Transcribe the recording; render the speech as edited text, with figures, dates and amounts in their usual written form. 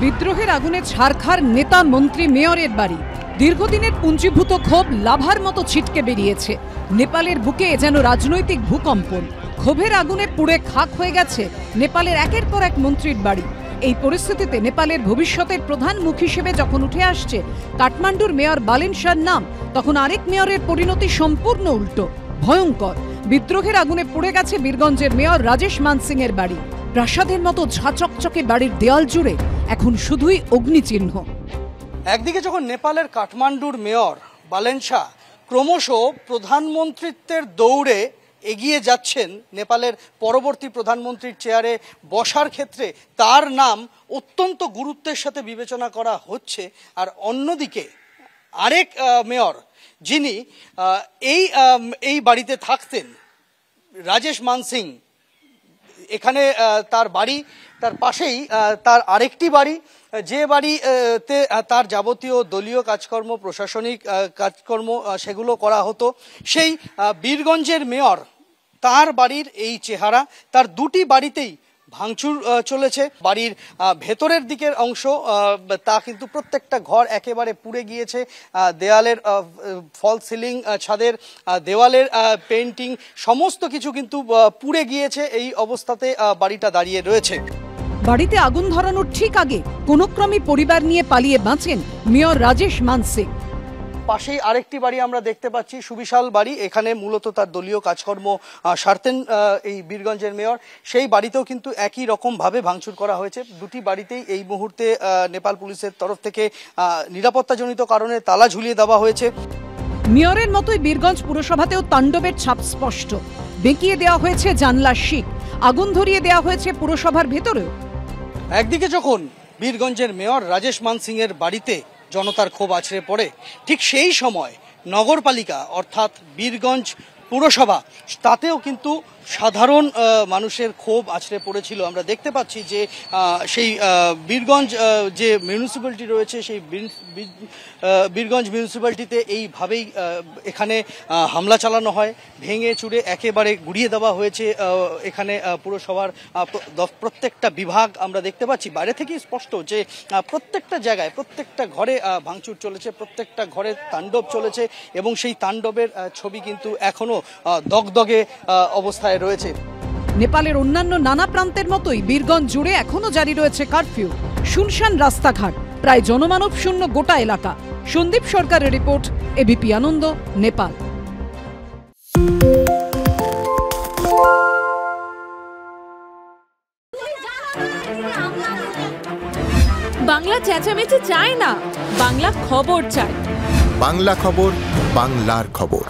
বিদ্রোহের আগুনে ছারখার নেতা মন্ত্রী মেয়রের বাড়ি। দীর্ঘদিনের পুঞ্জীভূত ক্ষোভ লাভার মতো ছিটকে বেরিয়েছে। নেপালের বুকে যেন রাজনৈতিক ভূকম্পন। ক্ষোভের আগুনে পুড়ে খাক হয়ে গেছে নেপালের একের পর এক মন্ত্রীর বাড়ি। এই পরিস্থিতিতে নেপালের ভবিষ্যতের প্রধান মুখ হিসেবে যখন উঠে আসছে কাঠমান্ডুর মেয়র বালেন শাহর নাম, তখন আরেক মেয়রের পরিণতি সম্পূর্ণ উল্টো, ভয়ঙ্কর। বিদ্রোহের আগুনে পুড়ে গেছে বীরগঞ্জের মেয়র রাজেশ মান সিং এর বাড়ি। প্রাসাদের মতো ঝাঁচকচকে বাড়ির দেয়াল জুড়ে এখন শুধুই অগ্নিচিহ্ন। একদিকে যখন নেপালের কাঠমান্ডুর মেয়র বালেন শাহ ক্রমশ প্রধানমন্ত্রীত্বের দৌড়ে এগিয়ে যাচ্ছেন, নেপালের পরবর্তী প্রধানমন্ত্রীর চেয়ারে বসার ক্ষেত্রে তার নাম অত্যন্ত গুরুত্বের সাথে বিবেচনা করা হচ্ছে, আর অন্যদিকে আরেক মেয়র যিনি এই বাড়িতে থাকতেন, রাজেশ মান সিং, এখানে তার বাড়ি, তার পাশেই তার আরেকটি বাড়ি, যে বাড়িতে তার যাবতীয় দলীয় কাজকর্ম, প্রশাসনিক কাজকর্ম সেগুলো করা হতো, সেই বীরগঞ্জের মেয়র, তার বাড়ির এই চেহারা। তার দুটি বাড়িতেই ভাঙচুর চলেছে। বাড়ির ভেতরের দিকের অংশ তা কিন্তু প্রত্যেকটা ঘর একেবারে পুড়ে গিয়েছে। দেয়ালের ফল সিলিং, ছাদের দেওয়ালের পেন্টিং, সমস্ত কিছু কিন্তু পুড়ে গিয়েছে। এই অবস্থাতে বাড়িটা দাঁড়িয়ে রয়েছে। বাড়িতে আগুন ধরানোর ঠিক আগে কোনো ক্রমে পরিবার নিয়ে পালিয়ে বাঁচেন মেয়র রাজেশ মান সিং। পাশেই আরেকটি বাড়ি আমরা দেখতে পাচ্ছি, সুবিশাল বাড়ি। এখানে মূলত তার দলীয় কাজকর্ম সারতেন এই বীরগঞ্জের মেয়র। সেই বাড়িতেও কিন্তু একই রকম ভাবে ভাঙচুর করা হয়েছে। দুটি বাড়িতেই এই মুহূর্তে নেপাল পুলিশের তরফ থেকে নিরাপত্তাজনিত কারণে তালা ঝুলিয়ে দেওয়া হয়েছে। মেয়রের মতোই বীরগঞ্জ পুরসভাতেও তাণ্ডবের ছাপ স্পষ্ট। বেঁকিয়ে দেওয়া হয়েছে জানলার শিক, আগুন ধরিয়ে দেওয়া হয়েছে পুরসভার ভেতরেও। একদিকে যখন বীরগঞ্জের মেয়র রাজেশ মান সিং এর বাড়িতে জনতার ক্ষোভ আছড়ে পড়ে, ঠিক সেই সময় নগরপালিকা অর্থাৎ বীরগঞ্জ পুরসভা, তাতেও কিন্তু সাধারণ মানুষের ক্ষোভ আছড়ে পড়েছিল। আমরা দেখতে পাচ্ছি যে সেই বীরগঞ্জ যে মিউনিসিপ্যালিটি রয়েছে, সেই বীরগঞ্জ মিউনিসিপ্যালিটিতে এইভাবেই এখানে হামলা চালানো হয়, ভেঙে চুরে একেবারে গুড়িয়ে দেওয়া হয়েছে এখানে পুরসভার প্রত্যেকটা বিভাগ। আমরা দেখতে পাচ্ছি বাইরে থেকেই স্পষ্ট যে প্রত্যেকটা জায়গায়, প্রত্যেকটা ঘরে ভাঙচুর চলেছে, প্রত্যেকটা ঘরে তাণ্ডব চলেছে, এবং সেই তাণ্ডবের ছবি কিন্তু এখনো দগদগে অবস্থায় রয়েছে। নেপালের অন্যান্য নানা প্রান্তের মতোই বীরগঞ্জ জুড়ে এখনো জারি রয়েছে কারফিউ। শুনশান রাস্তাঘাট, প্রায় জনমানব শূন্য গোটা এলাকা। সন্দীপ সরকারের রিপোর্ট, এবিপি আনন্দ, নেপাল। বাংলা চেঁচামেচি চায় না, বাংলা খবর চায়। বাংলা খবর, বাংলার খবর।